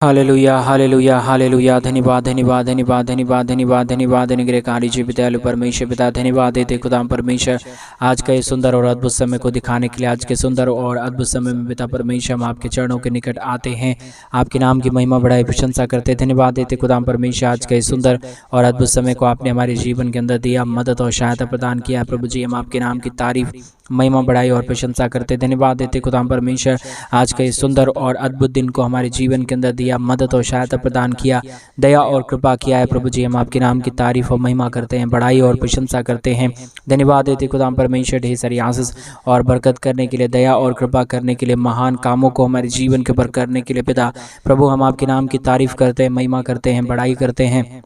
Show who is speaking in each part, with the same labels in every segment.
Speaker 1: Hallelujah hallelujah hallelujah. धन्यवाद धन्यवाद धन्यवाद धन्यवाद धन्यवाद धन्यवाद अनुग्रहकारी जी पितालु परमेश्वर पिता, धन्यवाद देते खुदाम परमेश्वर आज का ये सुंदर और अद्भुत समय को दिखाने के लिए। आज के सुंदर और अद्भुत समय में पिता परमेश्वर हम आपके चरणों के निकट आते हैं, आपके नाम की महिमा बढ़ाई प्रशंसा करते। धन्यवाद देते खुदाम परमेश्वर आज का ये सुंदर और अद्भुत समय को आपने हमारे जीवन के अंदर दिया, मदद और सहायता प्रदान किया। प्रभु जी हम आपके नाम की तारीफ महिमा बढ़ाई और प्रशंसा करते। धन्यवाद देते खुदाम परमेश्वर आज का ये सुंदर और अद्भुत दिन को हमारे जीवन के अंदर दिया, मदद और सहायता प्रदान किया, दया और कृपा किया है। प्रभु जी हम आपके नाम की तारीफ और महिमा करते हैं, बढ़ाई और प्रशंसा करते हैं। धन्यवाद देते खुदाम परमेश्वर ढेर सारी आशीष और बरकत करने के लिए, दया और कृपा करने के लिए, महान कामों को हमारे जीवन के ऊपर करने के लिए पिता प्रभु हम आपके नाम की तारीफ करते हैं, महिमा करते हैं, बढ़ाई करते हैं,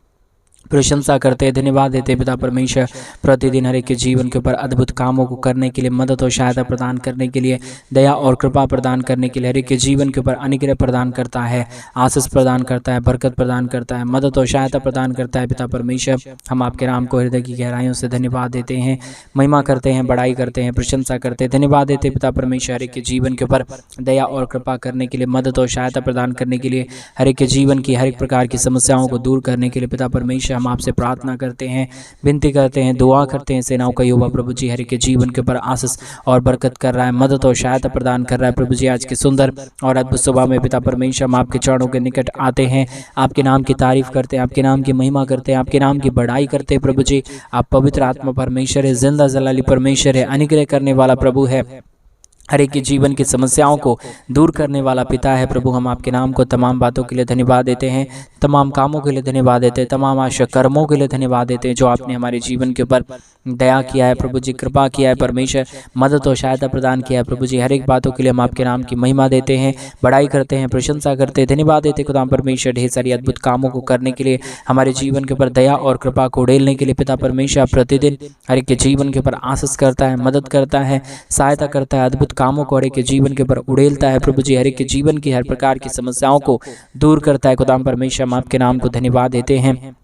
Speaker 1: प्रशंसा करते हैं। धन्यवाद देते पिता परमेश्वर प्रतिदिन हर एक के जीवन के ऊपर अद्भुत कामों को करने के लिए, मदद और सहायता प्रदान करने के लिए, दया और कृपा प्रदान करने के लिए, हर एक के जीवन के ऊपर अनुग्रह प्रदान करता है, आशीष प्रदान करता है, बरकत प्रदान करता है, मदद और सहायता प्रदान करता है। पिता परमेश्वर हम आपके नाम को हृदय की गहराइयों से धन्यवाद देते हैं, महिमा करते हैं, बढ़ाई करते हैं, प्रशंसा करते हैं। धन्यवाद देते पिता परमेश्वर हर एक के जीवन के ऊपर दया और कृपा करने के लिए, मदद और सहायता प्रदान करने के लिए, हर एक के जीवन की हर एक प्रकार की समस्याओं को दूर करने के लिए। पिता परमेश्वर हम आपसे प्रार्थना करते हैं, विनती करते हैं, दुआ करते हैं। सेनाओं का यहोवा प्रभु जी हर एक के जीवन के ऊपर आशीष और बरकत कर रहा है, मदद और सहायता प्रदान कर रहा है। प्रभु जी आज के सुंदर और अद्भुत सुबह में पिता परमेश्वर हम आपके चरणों के निकट आते हैं, आपके नाम की तारीफ करते हैं, आपके नाम की महिमा करते हैं, आपके नाम की बढ़ाई करते हैं। प्रभु जी आप पवित्र आत्मा परमेश्वर है, जिंदा जलाली परमेश्वर है, अनुग्रह करने वाला प्रभु है, हर एक के जीवन की समस्याओं को दूर करने वाला पिता है। प्रभु हम आपके नाम को तमाम बातों के लिए धन्यवाद देते हैं, तमाम कामों के लिए धन्यवाद देते हैं, तमाम आशा कर्मों के लिए धन्यवाद देते हैं जो आपने हमारे जीवन के ऊपर दया किया है, प्रभु जी कृपा किया है, परमेश्वर मदद और सहायता प्रदान किया है। प्रभु जी हर एक बातों के लिए हम आपके नाम की महिमा देते हैं, बढ़ाई करते हैं, प्रशंसा करते हैं। धन्यवाद देते खुदाम परमेश्वर ढेर सारी अद्भुत कामों को करने के लिए, हमारे जीवन के ऊपर दया और कृपा को उड़ेलने के लिए। पिता परमेश्वर प्रतिदिन हर एक के जीवन के ऊपर आशीष करता है, मदद करता है, सहायता करता है, अद्भुत कामों को हर एक के जीवन के ऊपर उड़ेलता है। प्रभु जी हर एक के जीवन की हर प्रकार की समस्याओं को दूर करता है। खुदाम परमेश्वर हम आपके नाम को धन्यवाद देते हैं,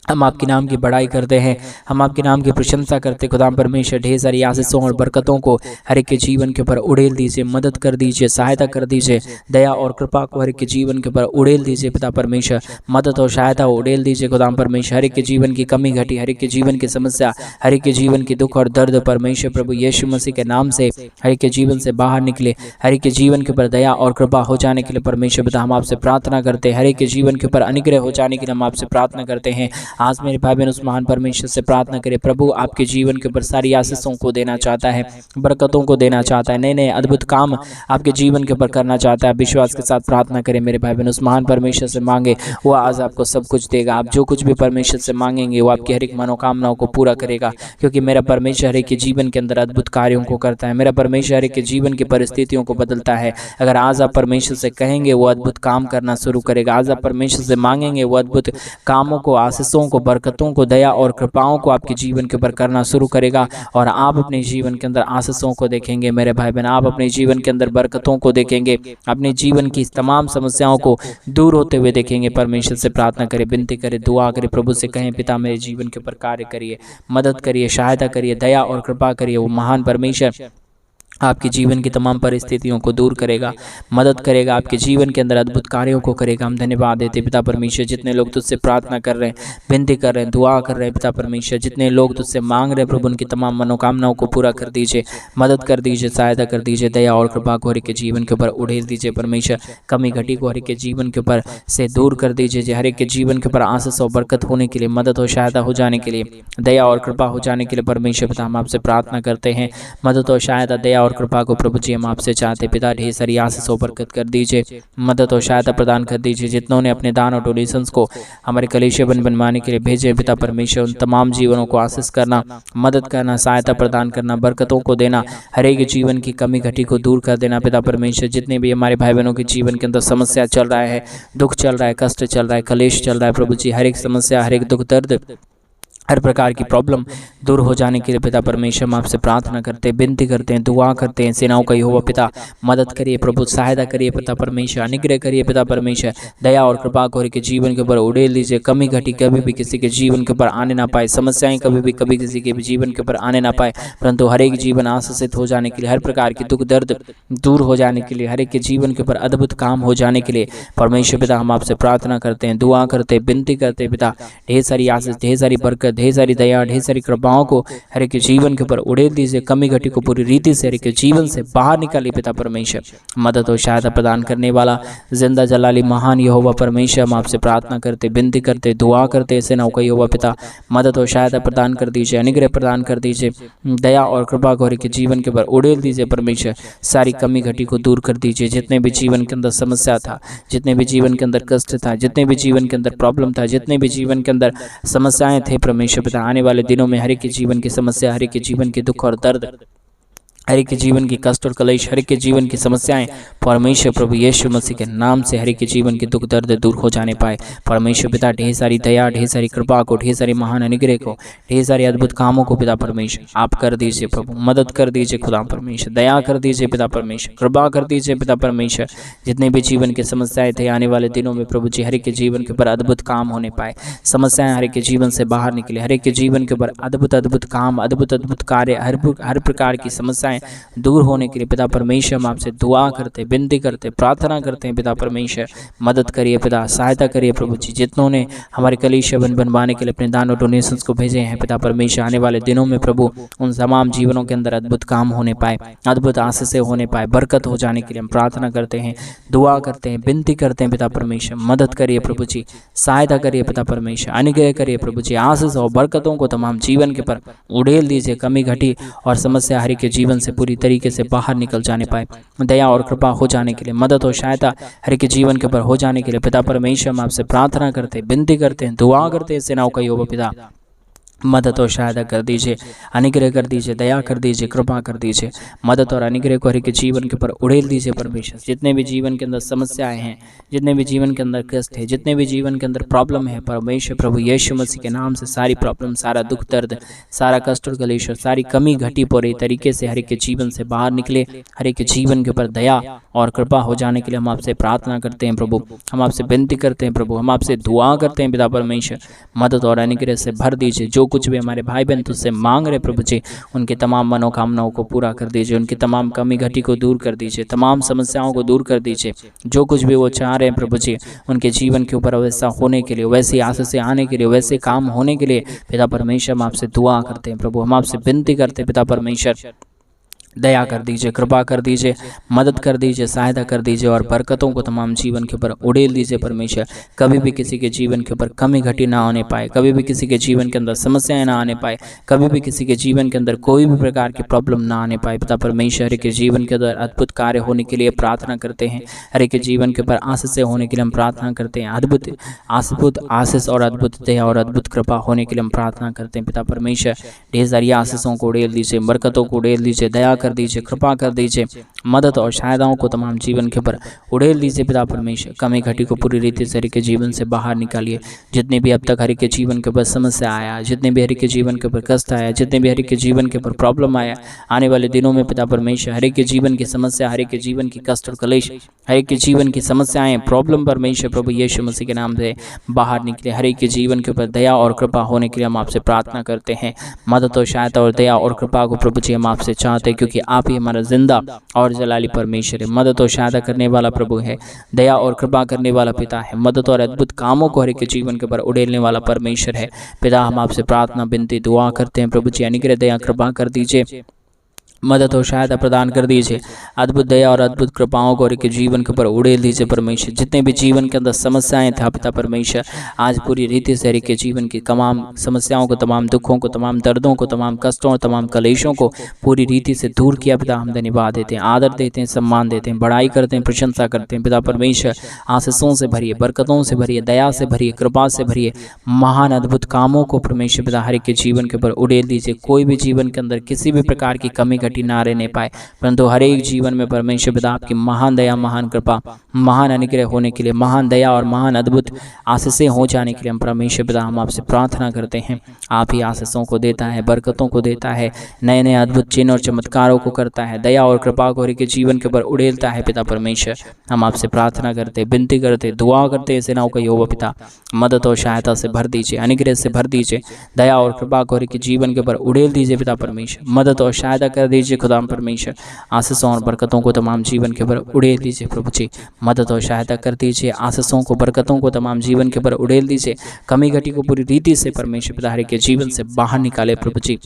Speaker 1: हम आपके नाम की बढ़ाई करते हैं, हम आपके नाम की प्रशंसा करते। खुदाम परमेश्वर ढेर सारी आशीषों और बरकतों को हर एक के जीवन के ऊपर उड़ेल दीजिए, मदद कर दीजिए, सहायता कर दीजिए, दया और कृपा को हर एक के जीवन के ऊपर उड़ेल दीजिए। पिता परमेश्वर मदद और सहायता उड़ेल दीजिए। खुदाम परमेश्वर हर एक के जीवन की कमी घटी, हर एक के जीवन की समस्या, हर एक के जीवन की दुख और दर्द परमेश्वर प्रभु यीशु मसीह के नाम से हर एक के जीवन से बाहर निकले, हर एक के जीवन के ऊपर दया और कृपा हो जाने के लिए परमेश्वर पिता हम आपसे प्रार्थना करते हैं। हर एक के जीवन के ऊपर अनुग्रह हो जाने के लिए हम आपसे प्रार्थना करते हैं। आज मेरे भाई बहन उस महान परमेश्वर से प्रार्थना करें, प्रभु आपके जीवन के ऊपर सारी आशीषों को देना चाहता है, बरकतों को देना चाहता है, नए नए अद्भुत काम आपके जीवन के ऊपर करना चाहता है। विश्वास के साथ प्रार्थना करें मेरे भाई बहन, उस महान परमेश्वर से मांगे, वो आज आपको सब कुछ देगा। आप जो कुछ भी परमेश्वर से मांगेंगे वो आपकी हर एक मनोकामनाओं को पूरा करेगा, क्योंकि मेरा परमेश्वर हर एक के जीवन के अंदर अद्भुत कार्यों को करता है। मेरा परमेश्वर हर एक के जीवन की परिस्थितियों को बदलता है। अगर आज आप परमेश्वर से कहेंगे वो अद्भुत काम करना शुरू करेगा। आज आप परमेश्वर से मांगेंगे वो अद्भुत कामों को, आशीषों को, बरकतों को, दया और कृपाओं को आपके जीवन के ऊपर करना शुरू करेगा, और आप अपने जीवन के अंदर आशीषों को देखेंगे मेरे भाई बहन, आप अपने जीवन के अंदर बरकतों को देखेंगे, अपने जीवन की तमाम समस्याओं को दूर होते हुए देखेंगे। परमेश्वर से प्रार्थना करें, विनती करें, दुआ करें, प्रभु से कहें पिता मेरे जीवन के ऊपर कार्य करिए, मदद करिए, सहायता करिए, दया और कृपा करिए। वो महान परमेश्वर आपके जीवन की तमाम परिस्थितियों को दूर करेगा, मदद करेगा, आपके जीवन के अंदर अद्भुत कार्यों को करेगा। हम धन्यवाद देते पिता परमेश्वर, जितने लोग तुझसे प्रार्थना कर रहे हैं, विनती कर रहे हैं, दुआ कर रहे हैं पिता परमेश्वर, जितने लोग तुझसे मांग रहे हैं प्रभु उनकी तमाम मनोकामनाओं को पूरा कर दीजिए, मदद कर दीजिए, सहायता कर दीजिए, दया और कृपा को हर एक के जीवन के ऊपर उड़ेल दीजिए। परमेश्वर कमी घटी को हर एक के जीवन के ऊपर से दूर कर दीजिए, हर एक के जीवन के ऊपर आशीष और बरकत होने के लिए, मदद और सहायता हो जाने के लिए, दया और कृपा हो जाने के लिए परमेश्वर पिता हम आपसे प्रार्थना करते हैं। मदद और सहायता, दया और कृपा को प्रभु जी हम आपसे चाहते पिता ढेर सारी आशीष और बरकत कर दीजिए, मदद और सहायता प्रदान कर दीजिए। जितनों ने अपने दान और डोनेशंस को हमारे कलीसिया बनवाने के लिए भेजे पिता परमेश्वर, उन तमाम जीवनों को आशीष करना, मदद करना, सहायता प्रदान करना, बरकतों को देना, हर एक जीवन की कमी घटी को दूर कर देना पिता परमेश्वर। जितने भी हमारे भाई बहनों के जीवन के अंदर समस्या चल रहा है, दुख चल रहा है, कष्ट चल रहा है, कलेश चल रहा है, प्रभु जी हर एक समस्या, हर एक दुख दर्द हर प्रकार की प्रॉब्लम दूर हो जाने के लिए पिता परमेश्वर हम आपसे प्रार्थना करते हैं, विनती करते हैं, दुआ करते हैं। सेनाओं का यहोवा पिता मदद करिए प्रभु, सहायता करिए पिता परमेश्वर, अनुग्रह करिए पिता परमेश्वर, दया और कृपा को के जीवन के ऊपर उड़ेल दीजिए। कमी घटी कभी भी किसी के जीवन के ऊपर आने ना पाए, समस्याएं कभी किसी के भी जीवन के ऊपर आने ना पाए, परंतु हर एक जीवन आशीषित हो जाने के लिए, हर प्रकार की दुख दर्द दूर हो जाने के लिए, हर एक के जीवन के ऊपर अद्भुत काम हो जाने के लिए परमेश्वर पिता हम आपसे प्रार्थना करते हैं, दुआ करते हैं, विनती करते हैं पिता। ढेर सारी आशीष, ढेर सारी बरकत, ढेर सारी दया, ढेर सारी कृपाओं को हर एक के जीवन के ऊपर उड़ेल दीजिए। कमी घटी को पूरी रीति से हर एक के जीवन से बाहर निकालिए पिता परमेश्वर। मदद और सहायता प्रदान करने वाला जिंदा जलाली महान यहोवा परमेश्वर हम आपसे प्रार्थना करते, विनती करते, दुआ करते। सेनाओं का यहोवा पिता मदद और सहायता प्रदान कर दीजिए, अनुग्रह प्रदान कर दीजिए, दया और कृपा को हर एक के जीवन के ऊपर उड़ेल दीजिए परमेश्वर। सारी कमी घटी को दूर कर दीजिए। जितने भी जीवन के अंदर समस्या था, जितने भी जीवन के अंदर कष्ट था, जितने भी जीवन के अंदर प्रॉब्लम था, जितने भी जीवन के अंदर समस्याएं थे परमेश्वर पिता, आने वाले दिनों में हर एक के जीवन की समस्या, हर एक के जीवन के दुख और दर्द, हर एक के जीवन की कष्ट और कलेश, हर एक के जीवन की समस्याएं परमेश्वर प्रभु यीशु मसीह के नाम से हर एक के जीवन के दुख दर्द दूर हो जाने पाए परमेश्वर पिता। ढेर सारी दया, ढेर सारी कृपा को, ढेर सारी महान अनुग्रह को, ढेर सारे अद्भुत कामों को पिता परमेश्वर आप कर दीजिए प्रभु। मदद कर दीजिए खुदा परमेश्वर, दया कर दीजिए पिता परमेश्वर, कृपा कर दीजिए पिता परमेश्वर। जितने भी जीवन की समस्याएं थे आने वाले दिनों में प्रभु जी हर एक के जीवन के ऊपर अद्भुत काम होने पाए, समस्याएं हर एक के जीवन से बाहर निकले, हर एक के जीवन के ऊपर अद्भुत काम, अद्भुत कार्य, हर प्रकार की समस्याएं दूर होने के लिए पिता परमेश्वर हम आपसे दुआ करते, विनती करते, प्रार्थना करते हैं पिता परमेश्वर। मदद करिए पिता, सहायता करिए प्रभु जी। जितनों ने हमारे कलीसिया बनवाने के लिए अपने दान और डोनेशंस को भेजे हैं पिता परमेश्वर, आने वाले दिनों में प्रभु उन तमाम जीवनों के अंदर अद्भुत काम होने पाए, अद्भुत आशीषें होने पाए, बरकत हो जाने के लिए हम प्रार्थना करते हैं, दुआ करते हैं, विनती करते हैं पिता परमेश्वर। मदद करिए प्रभु जी, सहायता करिए पिता परमेश्वर, अनुग्रह करिए प्रभु जी। आशीष और बरकतों को तमाम जीवन के पर उड़ेल दीजिए। कमी घटी और समस्या हर एक के जीवन से पूरी तरीके से बाहर निकल जाने पाए, दया और कृपा हो जाने के लिए, मदद और सहायता हर एक के जीवन के ऊपर हो जाने के लिए पिता परमेश्वर हम आपसे प्रार्थना करते, विनती करते हैं, दुआ करते हैं। सेनाओं का यहोवा पिता मदद और सहायता कर दीजिए, अनुग्रह कर दीजिए, दया कर दीजिए, कृपा कर दीजिए। मदद और अनुग्रह को हर एक के जीवन के ऊपर उड़ेल दीजिए परमेश्वर। जितने भी जीवन के अंदर समस्याएं हैं, जितने भी जीवन के अंदर कष्ट है, जितने भी जीवन के अंदर प्रॉब्लम है परमेश्वर प्रभु यीशु मसीह के नाम से सारी प्रॉब्लम, सारा दुख दर्द, सारा कष्ट और कलेश, सारी कमी घटी पूरी तरीके से हर एक के जीवन से बाहर निकले। हर एक के जीवन के ऊपर दया और कृपा हो जाने के लिए हम आपसे प्रार्थना करते हैं प्रभु, हम आपसे विनती करते हैं प्रभु, हम आपसे दुआ करते हैं पिता परमेश्वर। मदद और अनुग्रह से भर दीजिए। जो कुछ भी हमारे भाई बहन तुझसे मांग रहे प्रभु जी, उनकी तमाम मनोकामनाओं को पूरा कर दीजिए, उनकी तमाम कमी घटी को दूर कर दीजिए, तमाम समस्याओं को दूर कर दीजिए। जो कुछ भी वो चाह रहे हैं प्रभु जी, उनके जीवन के ऊपर वैसा होने के लिए, वैसी आशीष से आने के लिए, वैसे काम होने के लिए पिता परमेश्वर हम आपसे दुआ करते हैं प्रभु, हम आपसे विनती करते हैं पिता परमेश्वर। दया कर दीजिए, कृपा कर दीजिए, मदद कर दीजिए, सहायता कर दीजिए और बरकतों को तमाम जीवन के ऊपर उड़ेल दीजिए परमेश्वर। कभी भी किसी के जीवन के ऊपर कमी घटी ना होने पाए, कभी भी किसी के जीवन के अंदर समस्याएं ना आने पाए, कभी भी किसी के जीवन के अंदर कोई भी प्रकार की प्रॉब्लम ना आने पाए पिता परमेश्वर के जीवन के अंदर अद्भुत कार्य होने के लिए प्रार्थना करते हैं। हर एक के जीवन के ऊपर आशीष होने के लिए हम प्रार्थना करते हैं। अद्भुत आशीष और अद्भुत दया और अद्भुत कृपा होने के लिए हम प्रार्थना करते हैं पिता परमेश्वर। ढेर सारी आशीषों को उड़ेल दीजिए, बरकतों को उड़ेल दीजिए, दया कर दीजिए, कृपा कर दीजिए, मदद और सहायताओं को तमाम जीवन के ऊपर उड़ेल दीजिए पिता परमेश्वर। कमी घटी को पूरी रीति से हर के जीवन से बाहर निकालिए। जितने भी अब तक हर के जीवन के ऊपर समस्या आया, जितने भी हर के जीवन के ऊपर कष्ट आया, जितने भी हर के जीवन के ऊपर प्रॉब्लम आया, आने वाले दिनों में पिता परमेश्वर हर के जीवन की समस्या, हर के जीवन की कष्ट और कलेश, हर के जीवन की समस्याएं, प्रॉब्लम परमेश्वर प्रभु यीशु मसीह के नाम से बाहर निकले। हर एक के जीवन के ऊपर दया और कृपा होने के लिए हम आपसे प्रार्थना करते हैं। मदद और सहायता और दया और कृपा को प्रभु जी हम आपसे चाहते हैं, क्योंकि आप ही हमारा जिंदा और जलाली परमेश्वर है। मदद और सहायता करने वाला प्रभु है, दया और कृपा करने वाला पिता है, मदद और अद्भुत कामों को हर एक के जीवन के ऊपर उड़ेलने वाला परमेश्वर है। पिता हम आपसे प्रार्थना विनती दुआ करते हैं प्रभु जी, अनुग्रह दया कृपा कर दीजिए, मदद और सहायता प्रदान कर दीजिए। अद्भुत दया और अद्भुत कृपाओं को के जीवन के ऊपर उड़ेल दीजिए परमेश्वर। जितने भी जीवन के अंदर समस्याएं था पिता परमेश्वर, आज पूरी रीति से के जीवन की तमाम समस्याओं को, तमाम दुखों को, तमाम दर्दों को, तमाम कष्टों और तमाम कलेशों को पूरी रीति से दूर किया पिता। हम धन्यवाद देते हैं, आदर देते हैं, सम्मान देते हैं, बड़ाई करते हैं, प्रशंसा करते हैं पिता परमेश्वर। आशीषों से भरिए, बरकतों से भरिए, दया से भरिए, कृपा से भरिए, महान अद्भुत कामों को परमेश्वर पिता हर एक के जीवन के ऊपर उड़ेल दीजिए। कोई भी जीवन के अंदर किसी भी प्रकार की कमी घटी ना रहने पाए, परंतु हर एक जीवन में परमेश्वर पिता आपकी महान दया, महान कृपा, महान अनुग्रह होने के लिए, महान दया और महान अद्भुत आशीषें हो जाने के लिए हम परमेश्वर पिता हम आपसे प्रार्थना करते हैं। आप ही आशीषों को देता है, बरकतों को देता है, नए नए अद्भुत चिन्ह और चमत्कारों को करता है, दया और कृपा को हर एक जीवन के ऊपर उड़ेलता है पिता परमेश्वर। हम आपसे प्रार्थना करते, विनती करते, दुआ करते, सेनाओं का यहोवा पिता मदद और सहायता से भर दीजिए, अनुग्रह से भर दीजिए, दया और कृपा को हर एक जीवन के ऊपर उड़ेल दीजिए पिता परमेश्वर। मदद और सहायता कर दीजिए खुदा परमेश्वर, आशीषों और बरकतों को तमाम जीवन के ऊपर उड़ेल दीजिए प्रभु जी। मदद और सहायता कर दीजिए, आशीषों को, बरकतों को तमाम जीवन के ऊपर उड़ेल दीजिए। कमी घटी को पूरी रीति से परमेश्वर पिता हर एक के जीवन से बाहर निकाले प्रभु जी।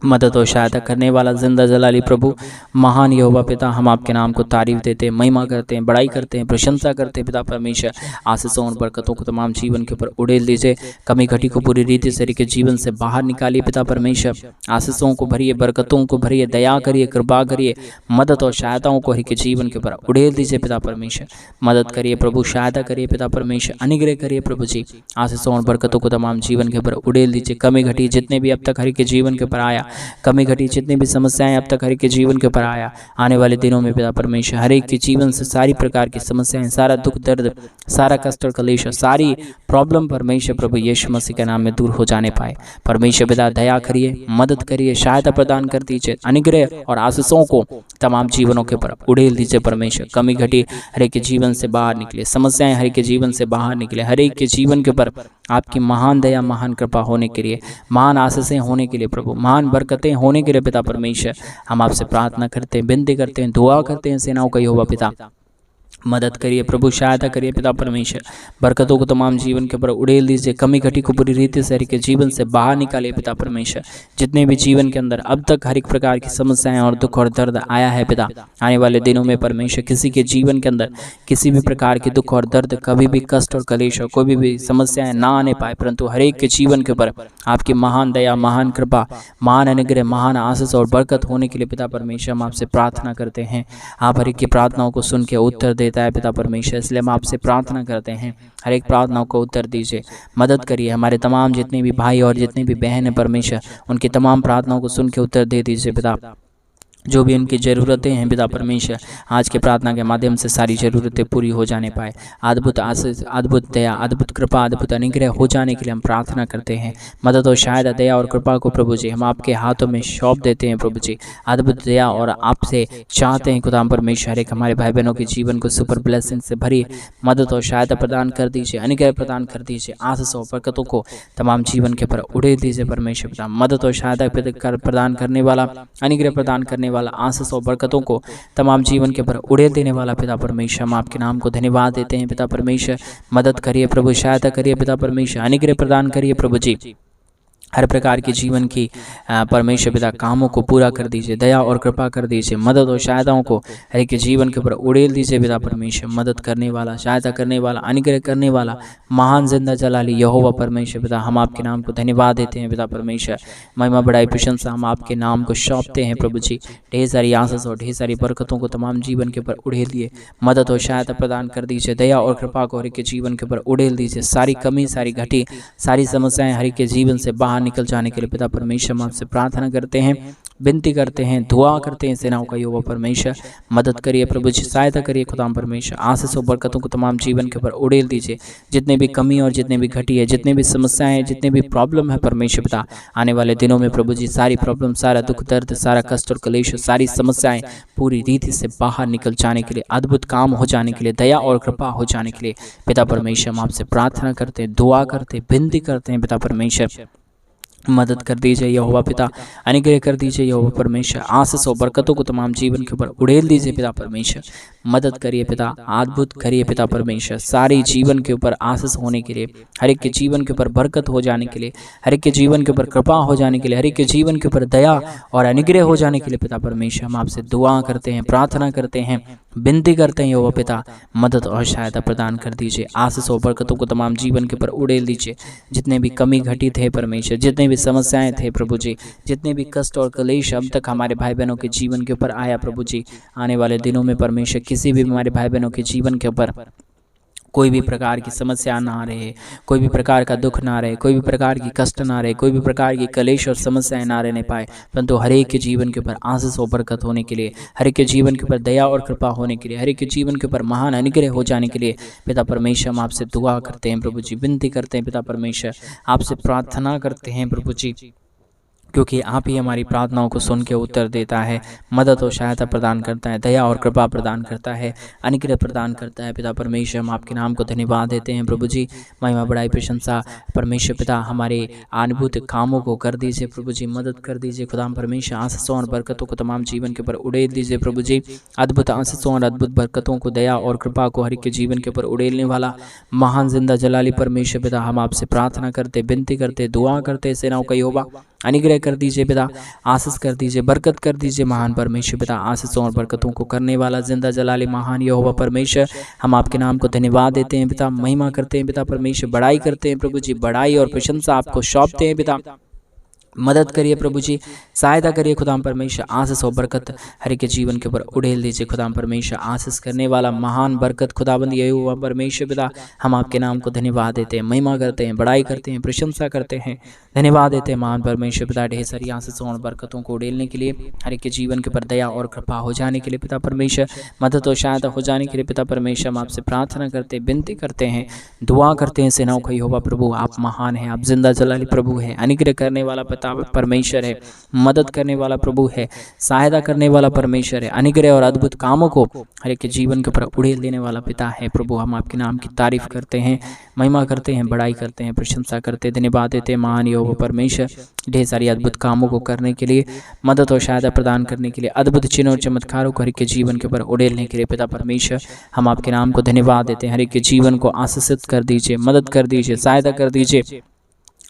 Speaker 1: मदद और सहायता करने वाला जिंदा जलाली प्रभु महान यहोवा पिता, हम आपके नाम को तारीफ देते हैं, महिमा करते हैं, बड़ाई करते हैं, प्रशंसा करते हैं पिता परमेश्वर। आशीषों और बरकतों को तमाम जीवन के ऊपर उड़ेल दीजिए। कमी घटी को पूरी रीति से के जीवन से बाहर निकालिए पिता परमेश्वर। आशीषों को भरिए, बरकतों को भरिए, दया करिए, कृपा करिए, मदद और सहायताओं को हर के जीवन के ऊपर उड़ेल दीजिए पिता परमेश्वर। मदद करिए प्रभु, सहायता करिए पिता परमेश्वर, अनुग्रह करिए प्रभु जी। आशीषों और बरकतों को तमाम जीवन के ऊपर उड़ेल दीजिए। कमी घटी जितने भी अब तक हर के जीवन के ऊपर आया, कमी घटी जितनी भी समस्याएं अब तक हर एक के जीवन के ऊपर आया, आने वाले दिनों में पिता परमेश्वर हर एक के जीवन से सारी प्रकार की समस्याएं, सारा दुख दर्द, सारा कष्ट और कलेश, सारी प्रॉब्लम परमेश्वर प्रभु यीशु मसीह के नाम में दूर हो जाने पाए। परमेश्वर पिता दया करिए, मदद करिए, सहायता प्रदान कर दीजिए, अनुग्रह और आशीषों को तमाम जीवनों के ऊपर उड़ेल दीजिए परमेश्वर। कमी घटी हर एक के जीवन से बाहर निकले, समस्याएं हर एक के जीवन से बाहर निकले, हर एक के जीवन के ऊपर आपकी महान दया, महान कृपा होने के लिए, महान आशीषें होने के लिए प्रभु, महान बरकतें होने के लिए पिता परमेश्वर हम आपसे प्रार्थना करते हैं, विनती करते हैं, दुआ करते हैं। सेनाओं का यहोवा पिता मदद करिए प्रभु, सहायता करिए पिता परमेश्वर। बरकतों को तमाम जीवन के ऊपर उड़ेल दीजिए। कमी घटी को पूरी रीति से हर के जीवन से बाहर निकालिए पिता परमेश्वर। जितने भी जीवन के अंदर अब तक हर एक प्रकार की समस्याएं और दुख और दर्द आया है पिता, आने वाले दिनों में परमेश्वर किसी के जीवन के अंदर किसी भी प्रकार के दुख और दर्द, कभी भी कष्ट और कलेश और कोई भी समस्याएं ना आने पाए, परंतु हर एक के जीवन के ऊपर आपकी महान दया, महान कृपा, महान अनुग्रह, महान आशीष और बरकत होने के लिए पिता परमेश्वर हम आपसे प्रार्थना करते हैं। आप हर एक की प्रार्थनाओं को सुन के उत्तर देता है पिता परमेश्वर, इसलिए हम आपसे प्रार्थना करते हैं, हर एक प्रार्थनाओं को उत्तर दीजिए, मदद करिए। हमारे तमाम जितने भी भाई और जितने भी बहन हैं परमेश्वर, उनकी तमाम प्रार्थनाओं को सुन के उत्तर दे दीजिए पिता। जो भी उनकी ज़रूरतें हैं पिता परमेश्वर, आज के प्रार्थना के माध्यम से सारी ज़रूरतें पूरी हो जाने पाए। अद्भुत आशीष, अद्भुत दया, अद्भुत कृपा, अद्भुत अनुग्रह हो जाने के लिए हम प्रार्थना करते हैं। मदद और सहायता, दया और कृपा को प्रभु जी हम आपके हाथों में सौंप देते हैं प्रभु जी। अद्भुत दया और आपसे चाहते हैं खुदा परमेश्वर एक हमारे भाई बहनों के जीवन को सुपर ब्लेसिंग से भरिए, मदद और सहायता प्रदान कर दीजिए, अनुग्रह प्रदान कर दीजिए, आशीष और बरकतों को तमाम जीवन के पर उड़े दीजिए परमेश्वर पिता। मदद और सहायता प्रदान करने वाला, अनुग्रह प्रदान करने वाला, आशीष और बरकतों को तमाम जीवन के पर उड़ेल देने वाला पिता परमेश्वर, हम आपके नाम को धन्यवाद देते हैं पिता परमेश्वर। मदद करिए प्रभु, सहायता करिए पिता परमेश्वर, अनुग्रह प्रदान करिए प्रभु जी। हर प्रकार के जीवन की परमेश्वर पिता कामों को पूरा कर दीजिए, दया और कृपा कर दीजिए, मदद और सहायताओं को हर एक के जीवन के ऊपर उड़ेल दीजिए पिता परमेश्वर। मदद करने वाला, सहायता करने वाला, अनुग्रह करने वाला महान जिंदा जलाली यहोवा परमेश्वर पिता, हम आपके नाम को धन्यवाद देते हैं पिता परमेश्वर। महिमा बड़ाई प्रशंसा हम आपके नाम को सौंपते हैं प्रभु जी। ढेर सारी आशीष और ढेर सारी बरकतों को तमाम जीवन के ऊपर उड़ेल दिए, मदद और सहायता प्रदान कर दीजिए, दया और कृपा को हर एक के जीवन के ऊपर उड़ेल दीजिए। सारी कमी, सारी घटी, सारी समस्याएं हर एक के जीवन से बाहर निकल जाने के लिए पिता परमेश्वर हम आपसे प्रार्थना करते हैं, विनती करते हैं, दुआ करते हैं। सेनाओं का यहोवा परमेश्वर मदद करिए प्रभु जी, सहायता करिए खुदाम परमेश्वर। आशीष और बरकतों को तमाम जीवन के ऊपर उड़ेल दीजिए। जितने भी कमी और जितने भी घटी है, जितने भी समस्याएं हैं, जितने भी प्रॉब्लम है परमेश्वर पिता, आने वाले दिनों में प्रभु जी सारी प्रॉब्लम, सारा दुख दर्द, सारा कष्ट और कलेश, सारी समस्याएं पूरी रीति से बाहर निकल जाने के लिए, अद्भुत काम हो जाने के लिए, दया और कृपा हो जाने के लिए पिता परमेश्वर हम आपसे प्रार्थना करते हैं, दुआ करते हैं, विनती करते हैं पिता परमेश्वर। मदद कर दीजिए यहोवा पिता, अनुग्रह कर दीजिए यहोवा परमेश्वर। आशीष और बरकतों को तमाम जीवन के ऊपर उड़ेल दीजिए पिता परमेश्वर। मदद करिए पिता, अद्भुत करिए पिता परमेश्वर। सारे जीवन के ऊपर आशीष होने के लिए, हर एक के जीवन के ऊपर बरकत हो जाने के लिए, हर एक के जीवन के ऊपर कृपा हो जाने के लिए, हर एक के जीवन के ऊपर दया और अनुग्रह हो जाने के लिए पिता परमेश्वर हम आपसे दुआ करते हैं, प्रार्थना करते हैं, विनती करते हैं यहोवा पिता। मदद और सहायता प्रदान कर दीजिए। आशीष और बरकतों को तमाम जीवन के ऊपर उड़ेल दीजिए। जितने भी कमी घटी थे परमेश्वर, जितने भी समस्याएं थे प्रभु जी, जितने भी कष्ट और कलेश अब तक हमारे भाई बहनों के जीवन के ऊपर आया प्रभु जी, आने वाले दिनों में परमेश्वर किसी भी हमारे भाई बहनों के जीवन के ऊपर कोई भी प्रकार की समस्या ना रहे, कोई भी प्रकार का दुख ना रहे, कोई भी प्रकार की कष्ट ना रहे, कोई भी प्रकार की कलेश और समस्याएं ना रहने पाए, परंतु हर एक के जीवन के ऊपर आशीष और बरकत होने के लिए, हर एक के जीवन के ऊपर दया और कृपा होने के लिए, हर एक के जीवन के ऊपर महान अनुग्रह हो जाने के लिए पिता परमेश्वर हम आपसे दुआ करते हैं प्रभु जी, विनती करते हैं पिता परमेश्वर, आपसे प्रार्थना करते हैं प्रभु जी, क्योंकि आप ही हमारी प्रार्थनाओं को सुन के उत्तर देता है, मदद और सहायता प्रदान करता है, दया और कृपा प्रदान करता है, अनुग्रह प्रदान करता है। पिता परमेश्वर हम आपके नाम को धन्यवाद देते हैं प्रभु जी, महिमा बड़ाई प्रशंसा परमेश्वर पिता हमारे अद्भुत कामों को कर दीजिए प्रभु जी, मदद कर दीजिए खुदाम परमेश्वर, आशीषों और बरकतों को तमाम जीवन के ऊपर उड़ेल दीजिए प्रभु जी, अद्भुत आशीषों और अद्भुत बरकतों को, दया और कृपा को हर एक के जीवन के ऊपर उड़ेलने वाला महान जिंदा जलाली परमेश्वर पिता हम आपसे प्रार्थना करते, विनती करते, दुआ करते, सेनाओं का यहोवा अनुग्रह कर दीजिए पिता, आशीष कर दीजिए, बरकत कर दीजिए महान परमेश्वर पिता, आशीषों और बरकतों को करने वाला जिंदा जलाली महान यहोवा परमेश्वर हम आपके नाम को धन्यवाद देते हैं पिता, महिमा करते हैं पिता परमेश्वर, बड़ाई करते हैं प्रभु जी, बड़ाई और प्रशंसा आपको सौंपते हैं पिता, मदद करिए प्रभु जी, सहायता करिए खुदाम परमेश्वर, आशीष और बरकत हर एक के जीवन के ऊपर उड़ेल दीजिए खुदाम परमेश्वर, आशीष करने वाला महान बरकत खुदाबंद यहोवा परमेश्वर पिता हम आपके नाम को धन्यवाद देते हैं, महिमा करते हैं, बड़ाई करते हैं, प्रशंसा करते हैं, धन्यवाद देते हैं महान परमेश्वर पिता, ढेर सारी आशीषों और बरकतों को उड़ेलने के लिए, हर एक के जीवन के ऊपर दया और कृपा हो जाने के लिए पिता परमेश्वर, मदद और सहायता हो जाने के लिए पिता परमेश्वर हम आपसे प्रार्थना करते हैं, विनती करते हैं, दुआ करते हैं, सेनाओं का यहोवा प्रभु आप महान हैं, आप जिंदा जलाली प्रभु है, अनुग्रह करने वाला परमेश्वर है, मदद करने वाला प्रभु है, सहायता करने वाला परमेश्वर है, अनुग्रह और अद्भुत कामों को हर एक के जीवन के ऊपर उड़ेल देने वाला पिता है प्रभु, हम आपके नाम की तारीफ करते हैं, महिमा करते हैं, बड़ाई करते हैं, प्रशंसा करते हैं, धन्यवाद देते हैं महान यहोवा परमेश्वर, ढेर सारी अद्भुत कामों को करने के लिए, मदद और सहायता प्रदान करने के लिए, अद्भुत चिन्ह और चमत्कारों को हर एक के जीवन के ऊपर उड़ेलने के लिए पिता परमेश्वर हम आपके नाम को धन्यवाद देते हैं, हर एक के जीवन को आशीषित कर दीजिए, मदद कर दीजिए, सहायता कर दीजिए,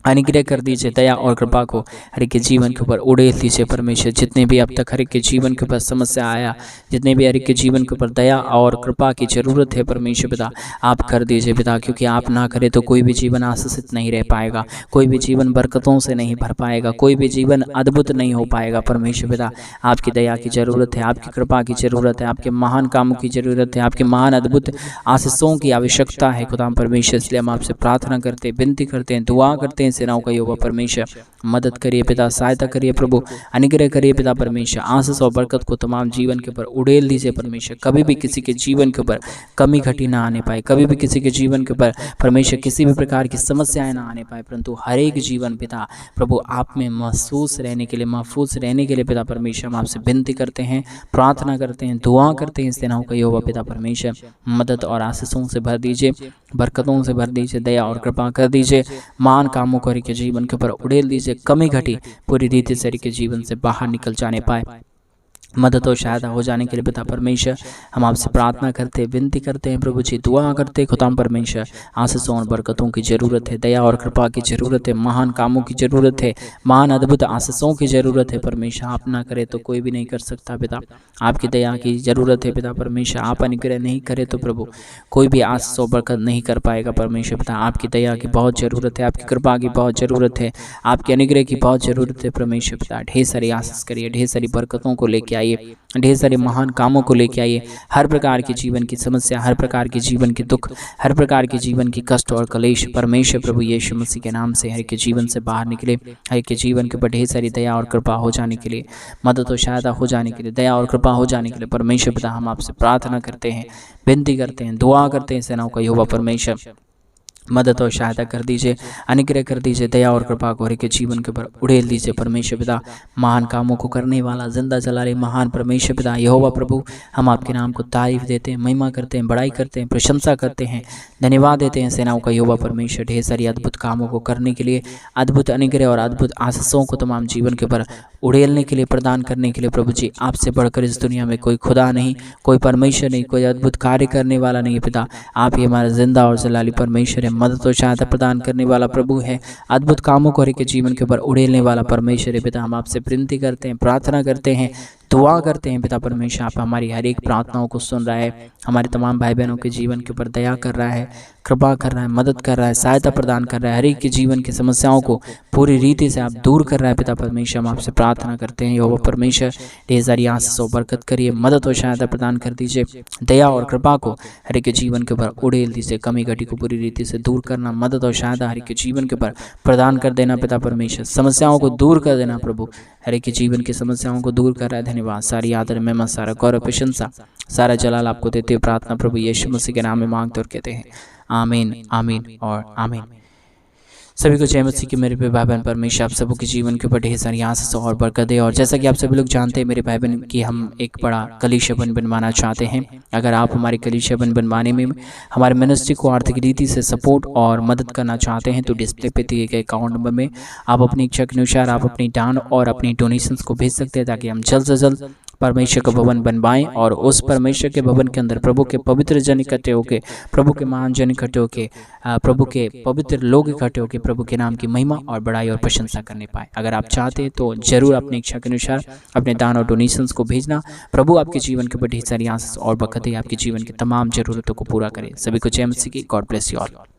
Speaker 1: अनुग्रह कर दीजिए, दया और कृपा को हर एक के जीवन के ऊपर उड़ेल दीजिए परमेश्वर, जितने भी अब तक हर एक के जीवन के ऊपर समस्या आया, जितने भी हर एक के जीवन के ऊपर दया और कृपा की जरूरत है परमेश्वर पिता आप कर दीजिए पिता, क्योंकि आप ना करें तो कोई भी जीवन आशीषित नहीं रह पाएगा, कोई भी जीवन बरकतों से नहीं भर पाएगा, कोई भी जीवन अद्भुत नहीं हो पाएगा परमेश्वर पिता, आपकी दया की जरूरत है, आपकी कृपा की जरूरत है, आपके महान कामों की जरूरत है, आपके महान अद्भुत आशीषों की आवश्यकता है खुदाम परमेश्वर, इसलिए हम आपसे प्रार्थना करते हैं, विनती करते हैं, दुआ करते हैं, सेनाओं का यहोवा परमेश्वर मदद करिए पिता, सहायता करिए प्रभु, अनुग्रह करिए पिता परमेश्वर, आशीष और बरकत को तमाम जीवन के ऊपर उड़ेल दीजिए परमेश्वर, कभी भी किसी के जीवन के ऊपर कमी घटी ना आने पाए, कभी भी किसी के जीवन के ऊपर परमेश्वर किसी भी प्रकार की समस्याएं ना आने पाए, परंतु हर एक जीवन पिता प्रभु आप में महसूस रहने के लिए, महफूज रहने के लिए पिता परमेश्वर हम आपसे विनती करते हैं, प्रार्थना करते हैं, दुआ करते हैं, सेनाओं का यहोवा पिता परमेश्वर मदद और आशीषों से भर दीजिए, बरकतों से भर दीजिए, दया और कृपा कर दीजिए, महान कामों को के जीवन के ऊपर उड़ेल दीजिए, कमी घटी पूरी रीति से के जीवन से बाहर निकल जाने पाए, मदद और सहायता हो जाने के लिए पिता परमेश्वर हम आपसे प्रार्थना करते हैं, विनती करते हैं प्रभु जी, दुआ करते हैं खुदाम परमेश्वर, आशीषों और बरकतों की जरूरत है, दया और कृपा की जरूरत है, महान कामों की जरूरत है, महान अद्भुत आशीषों की जरूरत है परमेश्वर, आप ना करे तो कोई भी नहीं कर सकता पिता, आपकी दया की जरूरत है पिता परमेश्वर, आप अनुग्रह नहीं करे तो प्रभु कोई भी आशीष और बरकत नहीं कर पाएगा परमेश्वर पिता, आपकी दया की बहुत जरूरत है, आपकी कृपा की बहुत जरूरत है, आपके अनुग्रह की बहुत जरूरत है परमेश्वर पिता, ढेर सारी आशीष करिए, ढेर सारी बरकतों को लेके आइए, ढेर सारे महान कामों को लेके आइए, हर प्रकार की जीवन की समस्या, हर प्रकार के जीवन के दुख, हर प्रकार के जीवन की कष्ट और कलेश परमेश्वर प्रभु यीशु मसीह के नाम से हर के जीवन से बाहर निकले, हर के जीवन के ऊपर ढेर सारी दया और कृपा हो जाने के लिए, मदद और सहायता हो जाने के लिए, दया और कृपा हो जाने के लिए परमेश्वर पिता हम आपसे प्रार्थना करते हैं, विनती करते हैं, दुआ करते हैं, सेनाओं का यहोवा परमेश्वर मदद और सहायता कर दीजिए, अनुग्रह कर दीजिए, दया और कृपा को हर के जीवन के ऊपर उड़ेल दीजिए परमेश्वर पिता, महान कामों को करने वाला जिंदा जला रहे महान परमेश्वर पिता यहोवा प्रभु हम आपके नाम को तारीफ देते हैं, महिमा करते हैं, बड़ाई करते हैं, प्रशंसा करते हैं, धन्यवाद देते हैं सेनाओं का यहोवा परमेश्वर, ढेर सारी अद्भुत कामों को करने के लिए, अद्भुत अनुग्रह और अद्भुत आशीषों को तमाम जीवन के ऊपर उड़ेलने के लिए, प्रदान करने के लिए प्रभु जी, आपसे बढ़कर इस दुनिया में कोई खुदा नहीं, कोई परमेश्वर नहीं, कोई अद्भुत कार्य करने वाला नहीं पिता, आप ही हमारा जिंदा और जलाली परमेश्वर है, मदद और सहायता प्रदान करने वाला प्रभु है, अद्भुत कामों को हर के जीवन के ऊपर उड़ेलने वाला परमेश्वर है पिता, हम आपसे विनती करते हैं, प्रार्थना करते हैं, दुआ करते हैं पिता परमेश्वर, आप हमारी हर एक प्रार्थनाओं को सुन रहा है, हमारे तमाम भाई बहनों के जीवन के ऊपर दया कर रहा है, कृपा कर रहा है, मदद कर रहा है, सहायता प्रदान कर रहा है, हर एक के जीवन की समस्याओं को पूरी रीति से आप दूर कर रहा है पिता परमेश्वर। हम आपसे प्रार्थना करते हैं यहोवा परमेश्वर, ढेर सारी आशीष और बरकत करिए, मदद और सहायता प्रदान कर दीजिए, दया और कृपा को हर एक के जीवन के ऊपर उड़ेल दीजिए, कमी घटी को पूरी रीति से दूर करना, मदद और सहायता हर एक के जीवन के ऊपर प्रदान कर देना पिता परमेश्वर, समस्याओं को दूर कर देना प्रभु, हर एक के जीवन की समस्याओं को दूर कर रहा है। धन्यवाद, सारी आदर महिमा, सारा गौरव प्रशंसा, सारा जलाल आपको देते हुए प्रार्थना प्रभु यीशु मसीह के नाम में मांगते और कहते हैं आमीन, आमीन और आमीन। सभी को जय मसीह की मेरे भाई बहन, परमेश्वर आप सबों के जीवन के ऊपर ढेर सारी आशीष और बरकत दे। और जैसा कि आप सभी लोग जानते हैं मेरे भाई बहन कि हम एक बड़ा कलीसिया बनवाना चाहते हैं। अगर आप हमारे कलीसिया बनवाने में हमारे मिनिस्ट्री को आर्थिक रीति से सपोर्ट और मदद करना चाहते हैं तो डिस्प्ले पे दिए गए अकाउंट नंबर में आप अपनी इच्छा के अनुसार आप अपनी दान और अपनी डोनेशंस को भेज सकते हैं, ताकि हम जल्द से जल्द परमेश्वर का भवन बनवाएं और उस परमेश्वर के भवन के अंदर प्रभु के पवित्र जन इकट्ठे होके, प्रभु के महान जन इकट्ठे होके, प्रभु के पवित्र लोग इकट्ठे होके प्रभु के नाम की महिमा और बड़ाई और प्रशंसा करने पाए। अगर आप चाहते हैं तो जरूर अपनी इच्छा के अनुसार अपने दान और डोनेशंस को भेजना। प्रभु आपके जीवन के ऊपर ढेर सारी आशीष और बरकतें आपके जीवन की तमाम जरूरतों को पूरा करे। सभी को जय मसीह की। God bless you all.